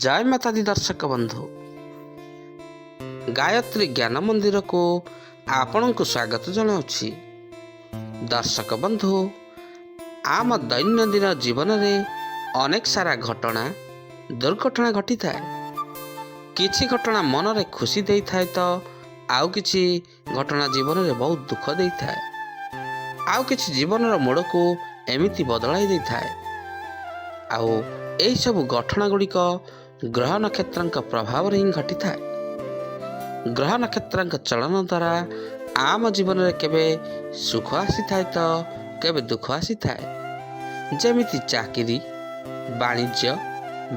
जय माता दी दर्शक बंधु गायत्री ज्ञान मंदिर को आपण को स्वागत जनाऊँगी। दर्शक बंधु आम दैनंदिन जीवन में अनेक सारा घटना दुर्घटना घटी थाए। किछि घटना मन रे खुशी दे थाए तो आउ किछि घटना जीवन में बहुत दुख दे थाए। आउ किछि जीवन मोड़ को एमिति बदलाई दे थाए। आउ एही सब घटना गुड़िक ग्रह नक्षत्र प्रभाव ही घटी थाए। ग्रह नक्षत्र चलन द्वारा आम जीवन में केबे सुख आसी थाए तो केबे दुख आसी थाए। जेमिति चाकरी, वाणिज्य,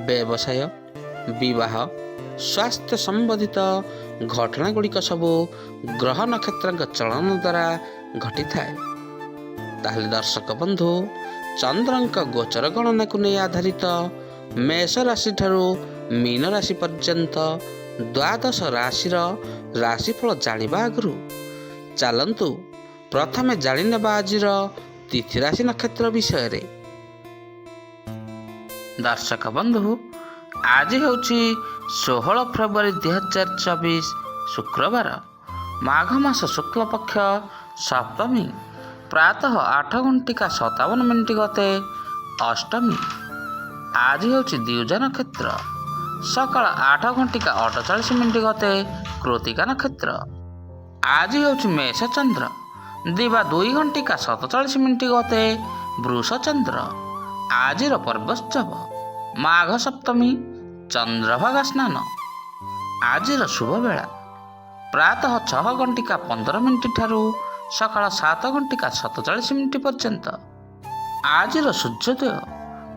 व्यवसाय, विवाह, स्वास्थ्य संबंधित घटना गुड़िक सबू ग्रह नक्षत्र चलन द्वारा घटी थाए। ताहले दर्शक बंधु चंद्रंक गोचर गणना को नहीं आधारित मेष राशि ठारू मीन राशि पर्यंत द्वादश राशि राशिफल जानिबा आगु चलंतु प्रथमे जानिनेबा आजिर तिथि राशि नक्षत्र विषय रे। दर्शक बंधु आज होछि 16 फेब्रुआरी 2024 शुक्रवार, माघ मास शुक्ल पक्ष सप्तमी, प्रातः 8:57 गते अष्टमी। आज होछि द्विजा नक्षत्र, सकाळ 8:48 गते कृतिका नक्षत्र। आज होछि मेष चंद्र, दिवा 2:47 गते वृष चंद्र। आजिर पर्वोत्सव माघ सप्तमी, चंद्रभागा स्नान। आजिर शुभ बेला प्रातः 6:15 ठारू सकाळ 7:47 पर्यंत। आजिर सूर्योदय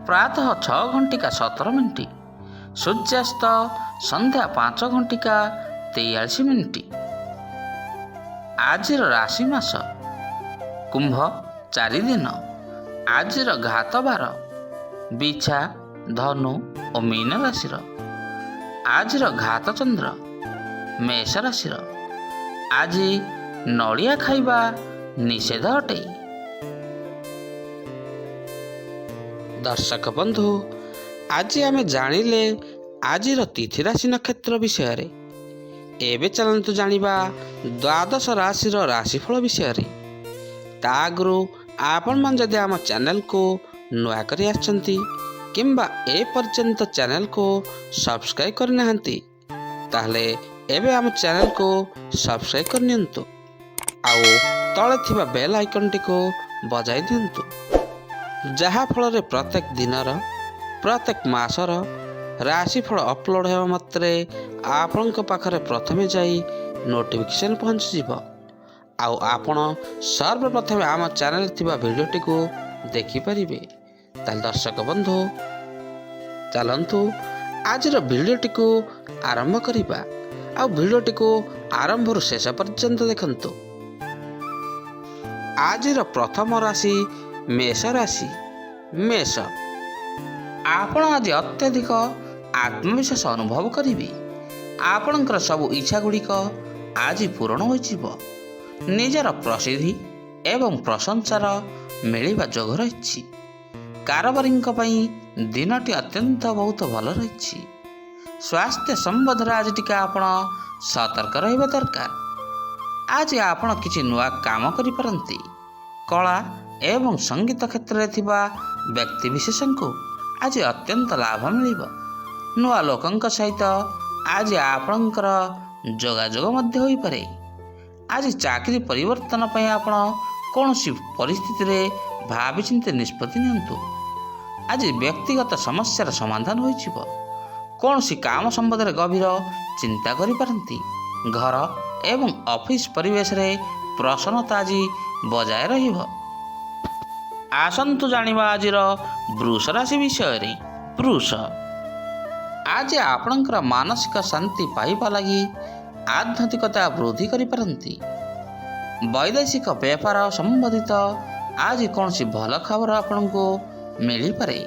प्रातः 6:17, सूर्यास्त संध्या 5:43। आजिर राशि मास कुंभ 4 दिन। आजिर घात बार बिछा, धनु और मीन राशिर। आजिर घात चंद्र मेष राशिर। आज नड़िया खाइबा निषेध अटे। दर्शक बंधु आज आमे जानिले आजिर तिथि राशि नक्षत्र विषय रे। एबे चलंतु जानिबा द्वादश राशि राशिफल विषय रे। ता आगु आपण मन जदि आम चैनल को नुआ करी आछंती किंबा ए पर्यंत चैनल को सब्सक्राइब करनाहंती ताहले एबे आम चैनल को सब्सक्राइब करनियंतु आउ तले थिबा बेल आइकन टी को बजाई दियंतु, जहा फल रे प्रत्येक दिनर प्रत्येक मासर राशिफल अपलोड हेबा मात्रे आपनक पाखरे प्रथमे जाई नोटिफिकेशन पहुंच जिवो। आउ आपण सर्वप्रथमे आम चैनल थिबा वीडियो टी को देखि परिबे। ताल दर्शक बंधु चलंतु आजिर वीडियो टी को आरंभ करिबा। आ वीडियो टी को आरंभ रु शेष पर्यंत देखंतु। आजिर प्रथम राशि मेष राशि। मेष आपण आज अत्यधिक आत्मविश्वास अनुभव करिवे। आपणकर सब इच्छा गुड़िक आज पूरण हो। निजर प्रसिद्धि एवं प्रशंसार मिलिबा जोग रही। कारोबारी दिनटी अत्यंत बहुत भल रही। स्वास्थ्य संबंध आज टिके आपण सतर्क रहिबा दरकार। आज आपण किछि नुआ काम करि परंती। कला एवं संगीत क्षेत्र में थिबा व्यक्ति विशेष को आज अत्यंत लाभ मिलिबो। नुआ लोकंक सहित आज आपणकर जोगाजोग मध्य होई पारे। आज चाकरी परिवर्तन पय आपण कोनोसी परिस्थिति रे भाबी चिंते निष्पत्ति नियंतु। आज व्यक्तिगत समस्यार समाधान होई जिवो। कोनोसी काम संबंध में गभीर चिंता करि पारंती। घर एवं ऑफिस परिवेश रे प्रसन्नता आज बजाय रहिबो। आसंतु जानिबा आजिर वृष राशि विषय रे। वृष आज आपणकर मानसिक शांति पाइबा लगी आध्यात्मिकता वृद्धि करि पारंती। वैदेशिक व्यापार संबंधित आज कौनसी भल खबर आपण को मिली पारे।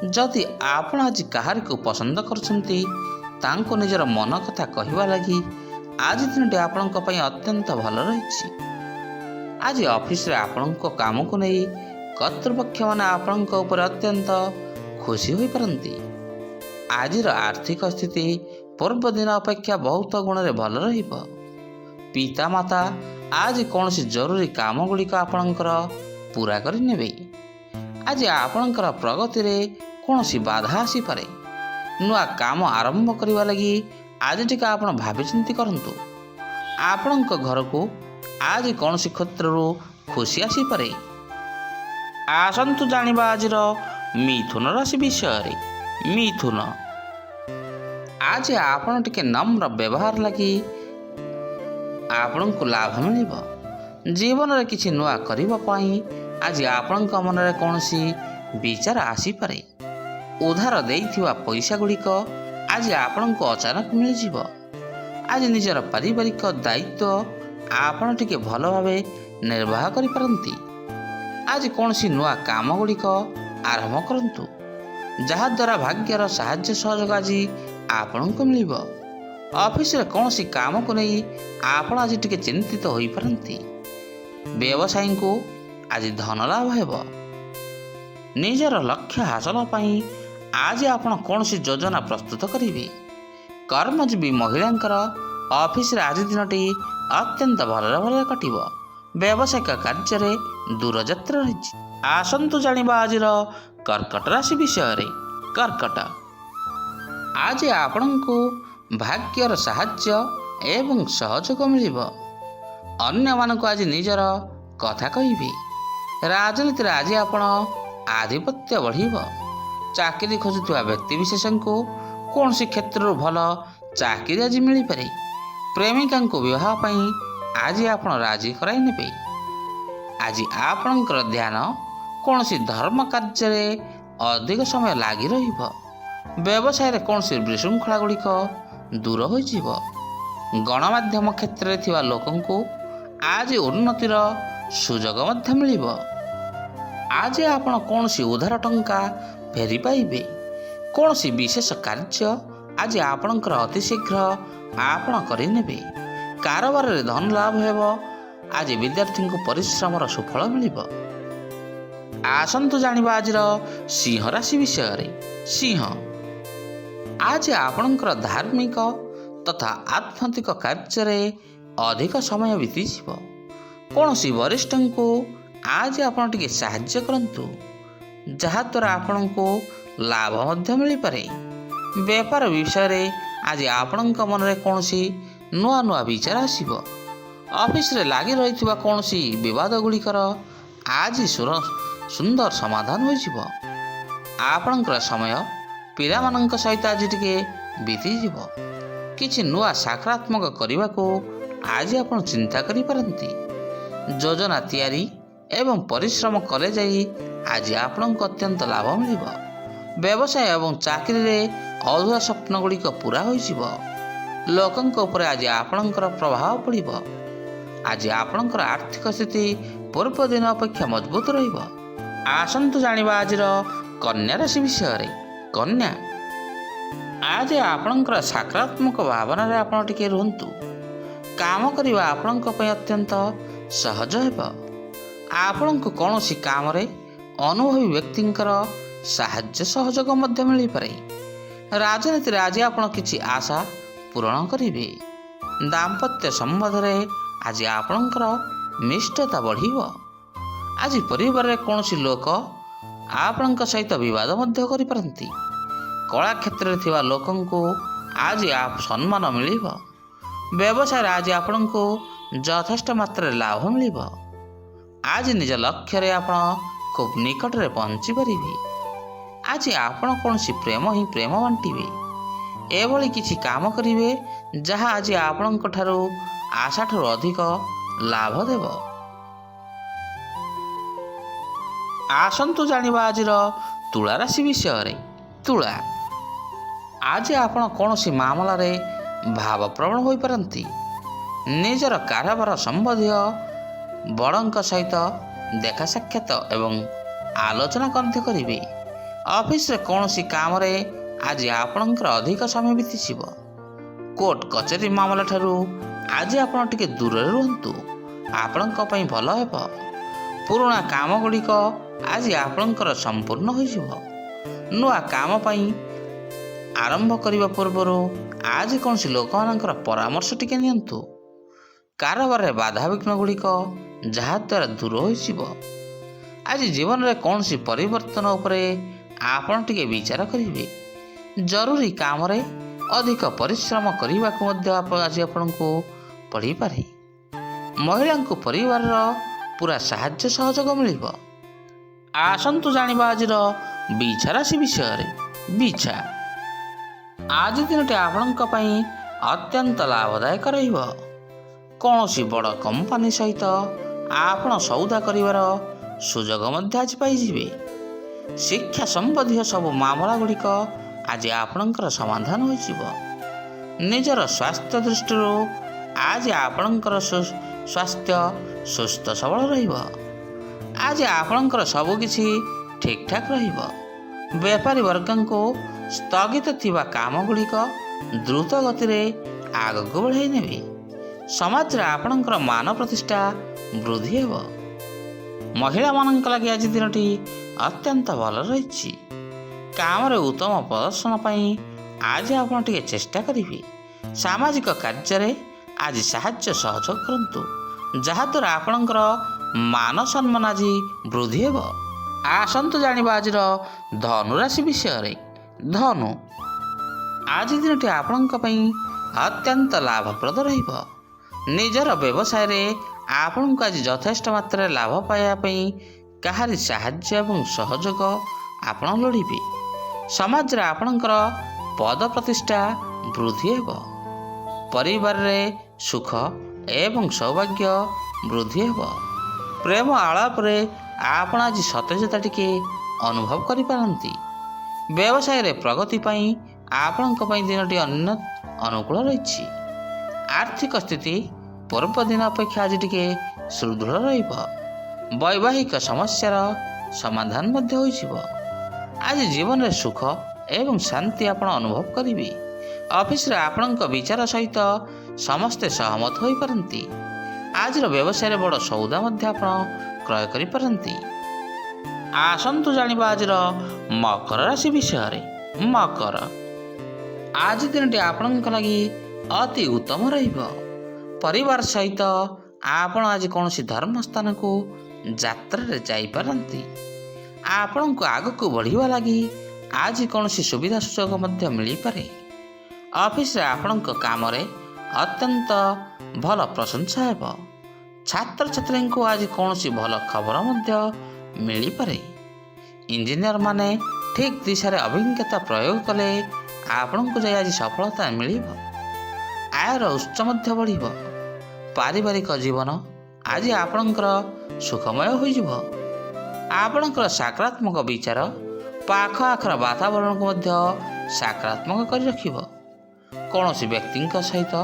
जदि आपण आज कहार को पसंद करछंती तांको निजर मन कथा कहवा लगी आज दिनटी आपण को पई अत्यंत भल रही। आज ऑफिस रे आपण को काम को नहीं कर्तृपक्ष माने आपण को ऊपर अत्यंत खुशी होई पारंती। ଆଜିର ଆର୍ଥିକ ସ୍ଥିତି ପୂର୍ବ ଦିନ ଅପେକ୍ଷା ବହୁତ ଗୁଣରେ ଭଲ ରହିବ। ପିତାମାତା ଆଜି କୌଣସି ଜରୁରୀ କାମ ଗୁଡ଼ିକ ଆପଣଙ୍କର ପୂରା କରିନେବେ। ଆଜି ଆପଣଙ୍କର ପ୍ରଗତିରେ କୌଣସି ବାଧା ଆସିପାରେ। ନୂଆ କାମ ଆରମ୍ଭ କରିବା ଲାଗି ଆଜି ଟିକେ ଆପଣ ଭାବିଚିନ୍ତି କରନ୍ତୁ। ଆପଣଙ୍କ ଘରକୁ ଆଜି କୌଣସି କ୍ଷେତ୍ରରୁ ଖୁସି ଆସିପାରେ। ଆସନ୍ତୁ ଜାଣିବା ଆଜିର ମିଥୁନ ରାଶି ବିଷୟରେ। ମିଥୁନ, ଆଜି ଆପଣ ଟିକେ ନମ୍ର ବ୍ୟବହାର ଲାଗି ଆପଣଙ୍କୁ ଲାଭ ମିଳିବ। ଜୀବନରେ କିଛି ନୂଆ କରିବା ପାଇଁ ଆଜି ଆପଣଙ୍କ ମନରେ କୌଣସି ବିଚାର ଆସିପାରେ। ଉଧାର ଦେଇଥିବା ପଇସା ଗୁଡ଼ିକ ଆଜି ଆପଣଙ୍କୁ ଅଚାନକ ମିଳିଯିବ। ଆଜି ନିଜର ପାରିବାରିକ ଦାୟିତ୍ୱ ଆପଣ ଟିକେ ଭଲ ଭାବେ ନିର୍ବାହ କରିପାରନ୍ତି। ଆଜି କୌଣସି ନୂଆ କାମ ଗୁଡ଼ିକ ଆରମ୍ଭ କରନ୍ତୁ, ଯାହାଦ୍ୱାରା ଭାଗ୍ୟର ସାହାଯ୍ୟ ସହଯୋଗ ଆଜି ଆପଣଙ୍କୁ ମିଳିବ। ଅଫିସରେ କୌଣସି କାମକୁ ନେଇ ଆପଣ ଆଜି ଟିକେ ଚିନ୍ତିତ ହୋଇପାରନ୍ତି। ବ୍ୟବସାୟୀଙ୍କୁ ଆଜି ଧନ ଲାଭ ହେବ। ନିଜର ଲକ୍ଷ୍ୟ ହାସଲ ପାଇଁ ଆଜି ଆପଣ କୌଣସି ଯୋଜନା ପ୍ରସ୍ତୁତ କରିବେ। କର୍ମଜୀବୀ ମହିଳାଙ୍କର ଅଫିସରେ ଆଜି ଦିନଟି ଅତ୍ୟନ୍ତ ଭଲରେ ଭଲରେ କଟିବ। ବ୍ୟବସାୟିକ କାର୍ଯ୍ୟରେ ଦୂରଯାତ୍ରା ରହିଛି। ଆସନ୍ତୁ ଜାଣିବା ଆଜିର କର୍କଟ ରାଶି ବିଷୟରେ। କର୍କଟ, ଆଜି ଆପଣଙ୍କୁ ଭାଗ୍ୟର ସାହାଯ୍ୟ ଏବଂ ସହଯୋଗ ମିଳିବ। ଅନ୍ୟମାନଙ୍କୁ ଆଜି ନିଜର କଥା କହିବେ। ରାଜନୀତିରେ ଆଜି ଆପଣ ଆଧିପତ୍ୟ ବଢ଼ିବ। ଚାକିରି ଖୋଜୁଥିବା ବ୍ୟକ୍ତିବିଶେଷଙ୍କୁ କୌଣସି କ୍ଷେତ୍ରରୁ ଭଲ ଚାକିରି ଆଜି ମିଳିପାରେ। ପ୍ରେମିକାଙ୍କୁ ବିବାହ ପାଇଁ ଆଜି ଆପଣ ରାଜି କରାଇ ନେବେ। ଆଜି ଆପଣଙ୍କର ଧ୍ୟାନ କୌଣସି ଧର୍ମ କାର୍ଯ୍ୟରେ ଅଧିକ ସମୟ ଲାଗି ରହିବ। ବ୍ୟବସାୟରେ କୌଣସି ବିଶୃଙ୍ଖଳା ଗୁଡ଼ିକ ଦୂର ହୋଇଯିବ। ଗଣମାଧ୍ୟମ କ୍ଷେତ୍ରରେ ଥିବା ଲୋକଙ୍କୁ ଆଜି ଉନ୍ନତିର ସୁଯୋଗ ମଧ୍ୟ ମିଳିବ। ଆଜି ଆପଣ କୌଣସି ଉଧାର ଟଙ୍କା ଫେରି ପାଇବେ। କୌଣସି ବିଶେଷ କାର୍ଯ୍ୟ ଆଜି ଆପଣଙ୍କର ଅତି ଶୀଘ୍ର ଆପଣ କରିନେବେ। କାରବାରରେ ଧନ ଲାଭ ହେବ। ଆଜି ବିଦ୍ୟାର୍ଥୀଙ୍କୁ ପରିଶ୍ରମର ସୁଫଳ ମିଳିବ। ଆସନ୍ତୁ ଜାଣିବା ଆଜିର ସିଂହ ରାଶି ବିଷୟରେ। ସିଂହ, ଆଜି ଆପଣଙ୍କର ଧାର୍ମିକ ତଥା ଆଧ୍ୟାତ୍ମିକ କାର୍ଯ୍ୟରେ ଅଧିକ ସମୟ ବିତିଯିବ। କୌଣସି ବରିଷ୍ଠଙ୍କୁ ଆଜି ଆପଣ ଟିକେ ସାହାଯ୍ୟ କରନ୍ତୁ, ଯାହାଦ୍ୱାରା ଆପଣଙ୍କୁ ଲାଭ ମଧ୍ୟ ମିଳିପାରେ। ବେପାର ବିଷୟରେ ଆଜି ଆପଣଙ୍କ ମନରେ କୌଣସି ନୂଆ ନୂଆ ବିଚାର ଆସିବ। ଅଫିସରେ ଲାଗି ରହିଥିବା କୌଣସି ବିବାଦ ଗୁଡ଼ିକର ଆଜି ସୁନ୍ଦର ସମାଧାନ ହୋଇଯିବ। ଆପଣଙ୍କର ସମୟ ପିଲାମାନଙ୍କ ସହିତ ଆଜି ଟିକେ ବିତିଯିବ। କିଛି ନୂଆ ସକାରାତ୍ମକ କରିବାକୁ ଆଜି ଆପଣ ଚିନ୍ତା କରିପାରନ୍ତି। ଯୋଜନା ତିଆରି ଏବଂ ପରିଶ୍ରମ କଲେ ଯାଇ ଆଜି ଆପଣଙ୍କୁ ଅତ୍ୟନ୍ତ ଲାଭ ମିଳିବ। ବ୍ୟବସାୟ ଏବଂ ଚାକିରିରେ ଅଧୁରା ସ୍ୱପ୍ନ ଗୁଡ଼ିକ ପୂରା ହୋଇଯିବ। ଲୋକଙ୍କ ଉପରେ ଆଜି ଆପଣଙ୍କର ପ୍ରଭାବ ପଡ଼ିବ। ଆଜି ଆପଣଙ୍କର ଆର୍ଥିକ ସ୍ଥିତି ପୂର୍ବ ଦିନ ଅପେକ୍ଷା ମଜବୁତ ରହିବ। ଆସନ୍ତୁ ଜାଣିବା ଆଜିର କନ୍ୟା ରାଶି ବିଷୟରେ। କନ୍ୟା, ଆଜି ଆପଣଙ୍କର ସକାରାତ୍ମକ ଭାବନାରେ ଆପଣ ଟିକେ ରୁହନ୍ତୁ। କାମ କରିବା ଆପଣଙ୍କ ପାଇଁ ଅତ୍ୟନ୍ତ ସହଜ ହେବ। ଆପଣଙ୍କୁ କୌଣସି କାମରେ ଅନୁଭବୀ ବ୍ୟକ୍ତିଙ୍କର ସାହାଯ୍ୟ ସହଯୋଗ ମଧ୍ୟ ମିଳିପାରେ। ରାଜନୀତିରେ ଆଜି ଆପଣ କିଛି ଆଶା ପୂରଣ କରିବେ। ଦାମ୍ପତ୍ୟ ସମ୍ବନ୍ଧରେ ଆଜି ଆପଣଙ୍କର ମିଷ୍ଟତା ବଢ଼ିବ। ଆଜି ପରିବାରରେ କୌଣସି ଲୋକ ଆପଣଙ୍କ ସହିତ ବିବାଦ ମଧ୍ୟ କରିପାରନ୍ତି। କଳା କ୍ଷେତ୍ରରେ ଥିବା ଲୋକଙ୍କୁ ଆଜି ସମ୍ମାନ ମିଳିବ। ବ୍ୟବସାୟରେ ଆଜି ଆପଣଙ୍କୁ ଯଥେଷ୍ଟ ମାତ୍ରାରେ ଲାଭ ମିଳିବ। ଆଜି ନିଜ ଲକ୍ଷ୍ୟରେ ଆପଣ ଖୁବ୍ ନିକଟରେ ପହଞ୍ଚି ପାରିବେ। ଆଜି ଆପଣ କୌଣସି ପ୍ରେମ ବାଣ୍ଟିବେ। ଏଭଳି କିଛି କାମ କରିବେ ଯାହା ଆଜି ଆପଣଙ୍କ ଠାରୁ ଆଶାଠାରୁ ଅଧିକ ଲାଭ ଦେବ। ଆସନ୍ତୁ ଜାଣିବା ଆଜିର ତୁଳା ରାଶି ବିଷୟରେ। ତୁଳା, ଆଜି ଆପଣ କୌଣସି ମାମଲାରେ ଭାବପ୍ରବଣ ହୋଇପାରନ୍ତି। ନିଜର କାରବାର ସମ୍ବନ୍ଧୀୟ ବଡ଼ଙ୍କ ସହିତ ଦେଖା ସାକ୍ଷାତ ଏବଂ ଆଲୋଚନା ମଧ୍ୟ କରିବେ। ଅଫିସରେ କୌଣସି କାମରେ ଆଜି ଆପଣଙ୍କର ଅଧିକ ସମୟ ବିତିଯିବ। କୋର୍ଟ କଚେରୀ ମାମଲା ଠାରୁ ଆଜି ଆପଣ ଟିକେ ଦୂରରେ ରୁହନ୍ତୁ। ଆପଣଙ୍କ ପାଇଁ ଭଲ ହେବ। ପୁରୁଣା କାମ ଗୁଡ଼ିକ ଆଜି ଆପଣଙ୍କର ସମ୍ପୂର୍ଣ୍ଣ ହୋଇଯିବ। ନୂଆ କାମ ପାଇଁ ଆରମ୍ଭ କରିବା ପୂର୍ବରୁ ଆଜି କୌଣସି ଲୋକମାନଙ୍କର ପରାମର୍ଶ ଟିକେ ନିଅନ୍ତୁ। କାରବାରରେ ବାଧାବିଘ୍ନ ଗୁଡ଼ିକ ଯାହାଦ୍ୱାରା ଦୂର ହୋଇଯିବ। ଆଜି ଜୀବନରେ କୌଣସି ପରିବର୍ତ୍ତନ ଉପରେ ଆପଣ ଟିକେ ବିଚାର କରିବେ। ଜରୁରୀ କାମରେ ଅଧିକ ପରିଶ୍ରମ କରିବାକୁ ମଧ୍ୟ ଆଜି ଆପଣଙ୍କୁ ପଡ଼ିପାରେ। ମହିଳାଙ୍କୁ ପରିବାରର ପୁରା ସାହାଯ୍ୟ ସହଯୋଗ ମିଳିବ। ଆସନ୍ତୁ ଜାଣିବା ଆଜିର ବିଛା ରାଶି ବିଷୟରେ। ବିଛା, ଆଜି ଦିନଟି ଆପଣଙ୍କ ପାଇଁ ଅତ୍ୟନ୍ତ ଲାଭଦାୟକ ରହିବ। କୌଣସି ବଡ଼ କମ୍ପାନୀ ସହିତ ଆପଣ ସୌଦା କରିବାର ସୁଯୋଗ ମଧ୍ୟ ଆଜି ପାଇଯିବେ। ଶିକ୍ଷା ସମ୍ବନ୍ଧୀୟ ସବୁ ମାମଲା ଗୁଡ଼ିକ ଆଜି ଆପଣଙ୍କର ସମାଧାନ ହୋଇଯିବ। ନିଜର ସ୍ୱାସ୍ଥ୍ୟ ଦୃଷ୍ଟିରୁ ଆଜି ଆପଣଙ୍କର ସ୍ୱାସ୍ଥ୍ୟ ସୁସ୍ଥ ସବଳ ରହିବ। ଆଜି ଆପଣଙ୍କର ସବୁକିଛି ଠିକ୍ଠାକ୍ ରହିବ। ବେପାରୀ ବର୍ଗଙ୍କୁ ସ୍ଥଗିତ ଥିବା କାମ ଗୁଡ଼ିକ ଦ୍ରୁତ ଗତିରେ ଆଗକୁ ବଢ଼ାଇ ନେବେ। ସମାଜରେ ଆପଣଙ୍କର ମାନ ପ୍ରତିଷ୍ଠା ବୃଦ୍ଧି ହେବ। ମହିଳାମାନଙ୍କ ଲାଗି ଆଜି ଦିନଟି ଅତ୍ୟନ୍ତ ଭଲ ରହିଛି। କାମରେ ଉତ୍ତମ ପ୍ରଦର୍ଶନ ପାଇଁ ଆଜି ଆପଣ ଟିକେ ଚେଷ୍ଟା କରିବେ। ସାମାଜିକ କାର୍ଯ୍ୟରେ ଆଜି ସାହାଯ୍ୟ ସହଯୋଗ କରନ୍ତୁ, ଯାହାଦ୍ୱାରା ଆପଣଙ୍କର ମାନ ସମ୍ମାନ ଆଜି ବୃଦ୍ଧି ହେବ। ଆସନ୍ତୁ ଜାଣିବା ଆଜିର ଧନୁ ରାଶି ବିଷୟରେ। ଧନୁ, ଆଜି ଦିନଟି ଆପଣଙ୍କ ପାଇଁ ଅତ୍ୟନ୍ତ ଲାଭପ୍ରଦ ରହିବ। ନିଜର ବ୍ୟବସାୟରେ ଆପଣଙ୍କୁ ଆଜି ଯଥେଷ୍ଟ ମାତ୍ରାରେ ଲାଭ ପାଇବା ପାଇଁ କାହାରି ସାହାଯ୍ୟ ଏବଂ ସହଯୋଗ ଆପଣ ଲୋଡ଼ିବେ। ସମାଜରେ ଆପଣଙ୍କର ପଦ ପ୍ରତିଷ୍ଠା ବୃଦ୍ଧି ହେବ। ପରିବାରରେ ସୁଖ ଏବଂ ସୌଭାଗ୍ୟ ବୃଦ୍ଧି ହେବ। ପ୍ରେମ ଆଳାପରେ ଆପଣ ଆଜି ସତେଜତା ଟିକେ ଅନୁଭବ କରିପାରନ୍ତି। ବ୍ୟବସାୟରେ ପ୍ରଗତି ପାଇଁ ଆପଣଙ୍କ ପାଇଁ ଦିନଟି ଅନୁକୂଳ ରହିଛି। ଆର୍ଥିକ ସ୍ଥିତି ପୂର୍ବ ଦିନ ଅପେକ୍ଷା ଆଜି ଟିକେ ସୁଦୃଢ଼ ରହିବ। ବୈବାହିକ ସମସ୍ୟାର ସମାଧାନ ମଧ୍ୟ ହୋଇଯିବ। ଆଜି ଜୀବନରେ ସୁଖ ଏବଂ ଶାନ୍ତି ଆପଣ ଅନୁଭବ କରିବେ। ଅଫିସରେ ଆପଣଙ୍କ ବିଚାର ସହିତ ସମସ୍ତେ ସହମତ ହୋଇପାରନ୍ତି। ଆଜିର ବ୍ୟବସାୟରେ ବଡ଼ ସୌଦା ମଧ୍ୟ ଆପଣ କ୍ରୟ କରିପାରନ୍ତି। ଆସନ୍ତୁ ଜାଣିବା ଆଜିର ମକର ରାଶି ବିଷୟରେ। ମକର, ଆଜି ଦିନଟି ଆପଣଙ୍କ ଲାଗି ଅତି ଉତ୍ତମ ରହିବ। ପରିବାର ସହିତ ଆପଣ ଆଜି କୌଣସି ଧର୍ମ ସ୍ଥାନକୁ ଯାତ୍ରାରେ ଯାଇପାରନ୍ତି। ଆପଣଙ୍କୁ ଆଗକୁ ବଢ଼ିବା ଲାଗି ଆଜି କୌଣସି ସୁବିଧା ସୁଯୋଗ ମଧ୍ୟ ମିଳିପାରେ। ଅଫିସରେ ଆପଣଙ୍କ କାମରେ ଅତ୍ୟନ୍ତ ଭଲ ପ୍ରଶଂସା ହେବ। ଛାତ୍ରଛାତ୍ରୀଙ୍କୁ ଆଜି କୌଣସି ଭଲ ଖବର ମଧ୍ୟ ମିଳିପାରେ। ଇଞ୍ଜିନିୟରମାନେ ଠିକ୍ ଦିଶାରେ ଅଭିଜ୍ଞତା ପ୍ରୟୋଗ କଲେ ଆପଣଙ୍କୁ ଯାଇ ଆଜି ସଫଳତା ମିଳିବ। ଆୟର ଉତ୍ସ ମଧ୍ୟ ବଢ଼ିବ। ପାରିବାରିକ ଜୀବନ ଆଜି ଆପଣଙ୍କର ସୁଖମୟ ହୋଇଯିବ। ଆପଣଙ୍କର ସକାରାତ୍ମକ ବିଚାର ପାଖ ଆଖର ବାତାବରଣକୁ ମଧ୍ୟ ସକାରାତ୍ମକ କରି ରଖିବ। କୌଣସି ବ୍ୟକ୍ତିଙ୍କ ସହିତ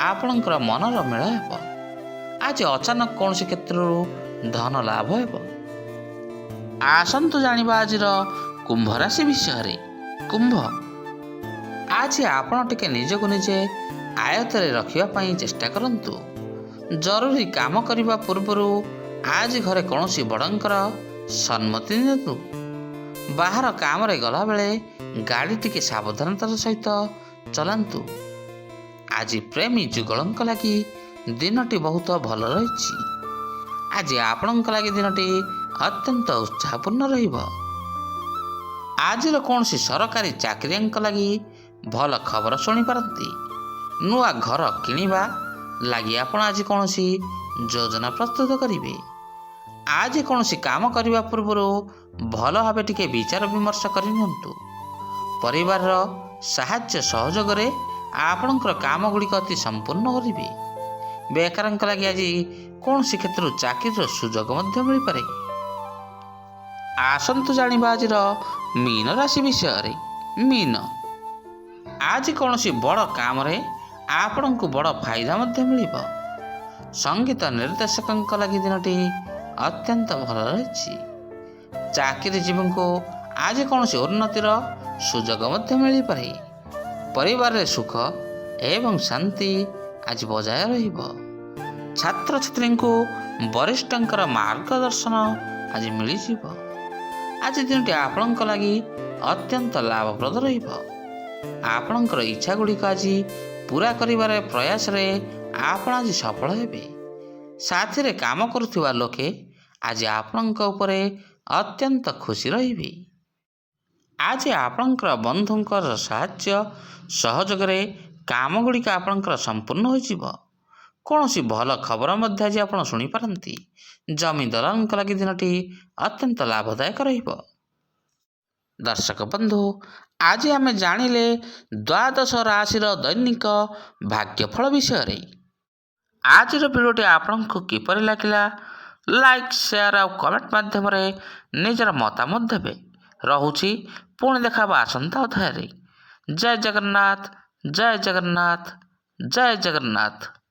ଆପଣଙ୍କର ମନର ମେଳ ହେବ। ଆଜି ଅଚାନକ କୌଣସି କ୍ଷେତ୍ରରୁ ଧନ ଲାଭ ହେବ। ଆସନ୍ତୁ ଜାଣିବା ଆଜିର କୁମ୍ଭ ରାଶି ବିଷୟରେ। କୁମ୍ଭ, ଆଜି ଆପଣ ଟିକେ ନିଜକୁ ନିଜେ ଆୟତ୍ତରେ ରଖିବା ପାଇଁ ଚେଷ୍ଟା କରନ୍ତୁ। ଜରୁରୀ କାମ କରିବା ପୂର୍ବରୁ ଆଜି ଘରେ କୌଣସି ବଡ଼ଙ୍କର ସମ୍ମତି ନିଅନ୍ତୁ। ବାହାର କାମରେ ଗଲାବେଳେ ଗାଡ଼ି ଟିକେ ସାବଧାନତାର ସହିତ ଚଲାନ୍ତୁ। ଆଜି ପ୍ରେମୀ ଯୁଗଳଙ୍କ ଲାଗି ଦିନଟି ବହୁତ ଭଲ ରହିଛି। ଆଜି ଆପଣଙ୍କ ଲାଗି ଦିନଟି ଅତ୍ୟନ୍ତ ଉତ୍ସାହପୂର୍ଣ୍ଣ ରହିବ। ଆଜିର କୌଣସି ସରକାରୀ ଚାକିରିଆଙ୍କ ଲାଗି ଭଲ ଖବର ଶୁଣିପାରନ୍ତି। ନୂଆ ଘର କିଣିବା ଲାଗି ଆପଣ ଆଜି କୌଣସି ଯୋଜନା ପ୍ରସ୍ତୁତ କରିବେ। ଆଜି କୌଣସି କାମ କରିବା ପୂର୍ବରୁ ଭଲ ଭାବେ ଟିକେ ବିଚାର ବିମର୍ଶ କରିନିଅନ୍ତୁ। ପରିବାରର ସାହାଯ୍ୟ ସହଯୋଗରେ ଆପଣଙ୍କର କାମ ଗୁଡ଼ିକ ଅତି ସମ୍ପୂର୍ଣ୍ଣ କରିବେ। ବେକାରଙ୍କ ଲାଗି ଆଜି କୌଣସି କ୍ଷେତ୍ରରୁ ଚାକିରିର ସୁଯୋଗ ମଧ୍ୟ ମିଳିପାରେ। ଆସନ୍ତୁ ଜାଣିବା ଆଜିର ମୀନ ରାଶି ବିଷୟରେ। ମୀନ, ଆଜି କୌଣସି ବଡ଼ କାମରେ ଆପଣଙ୍କୁ ବଡ଼ ଫାଇଦା ମଧ୍ୟ ମିଳିବ। ସଙ୍ଗୀତ ନିର୍ଦ୍ଦେଶକଙ୍କ ଲାଗି ଦିନଟି ଅତ୍ୟନ୍ତ ଭଲ ରହିଛି। ଚାକିରିଜୀବୀଙ୍କୁ ଆଜି କୌଣସି ଉନ୍ନତିର ସୁଯୋଗ ମଧ୍ୟ ମିଳିପାରେ। ପରିବାରରେ ସୁଖ ଏବଂ ଶାନ୍ତି ଆଜି ବଜାୟ ରହିବ। ଛାତ୍ରଛାତ୍ରୀଙ୍କୁ ବରିଷ୍ଠଙ୍କର ମାର୍ଗଦର୍ଶନ ଆଜି ମିଳିଯିବ। ଆଜି ଦିନଟି ଆପଣଙ୍କ ଲାଗି ଅତ୍ୟନ୍ତ ଲାଭପ୍ରଦ ରହିବ। ଆପଣଙ୍କର ଇଚ୍ଛା ଗୁଡ଼ିକ ଆଜି ପୂରା କରିବାର ପ୍ରୟାସରେ ଆପଣ ଆଜି ସଫଳ ହେବେ। ସାଥିରେ କାମ କରୁଥିବା ଲୋକେ ଆଜି ଆପଣଙ୍କ ଉପରେ ଅତ୍ୟନ୍ତ ଖୁସି ରହିବେ। ଆଜି ଆପଣଙ୍କର ବନ୍ଧୁଙ୍କର ସାହାଯ୍ୟ ସହଯୋଗରେ କାମ ଗୁଡ଼ିକ ଆପଣଙ୍କର ସମ୍ପୂର୍ଣ୍ଣ ହୋଇଯିବ। କୌଣସି ଭଲ ଖବର ମଧ୍ୟ ଆଜି ଆପଣ ଶୁଣିପାରନ୍ତି। ଜମିଦାରଙ୍କ ଲାଗି ଦିନଟି ଅତ୍ୟନ୍ତ ଲାଭଦାୟକ ରହିବ। ଦର୍ଶକ ବନ୍ଧୁ, ଆଜି ଆମେ ଜାଣିଲେ ଦ୍ୱାଦଶ ରାଶିର ଦୈନିକ ଭାଗ୍ୟଫଳ ବିଷୟରେ। ଆଜିର ଭିଡ଼ିଓଟି ଆପଣଙ୍କୁ କିପରି ଲାଗିଲା? ଲାଇକ୍, ସେୟାର ଆଉ କମେଣ୍ଟ ମାଧ୍ୟମରେ ନିଜର ମତାମତ ଦେବେ। ରହୁଛି, ପୁଣି ଦେଖା ହେବା ଆସନ୍ତା ଅଧ୍ୟାୟରେ। ଜୟ ଜଗନ୍ନାଥ, ଜୟ ଜଗନ୍ନାଥ, ଜୟ ଜଗନ୍ନାଥ।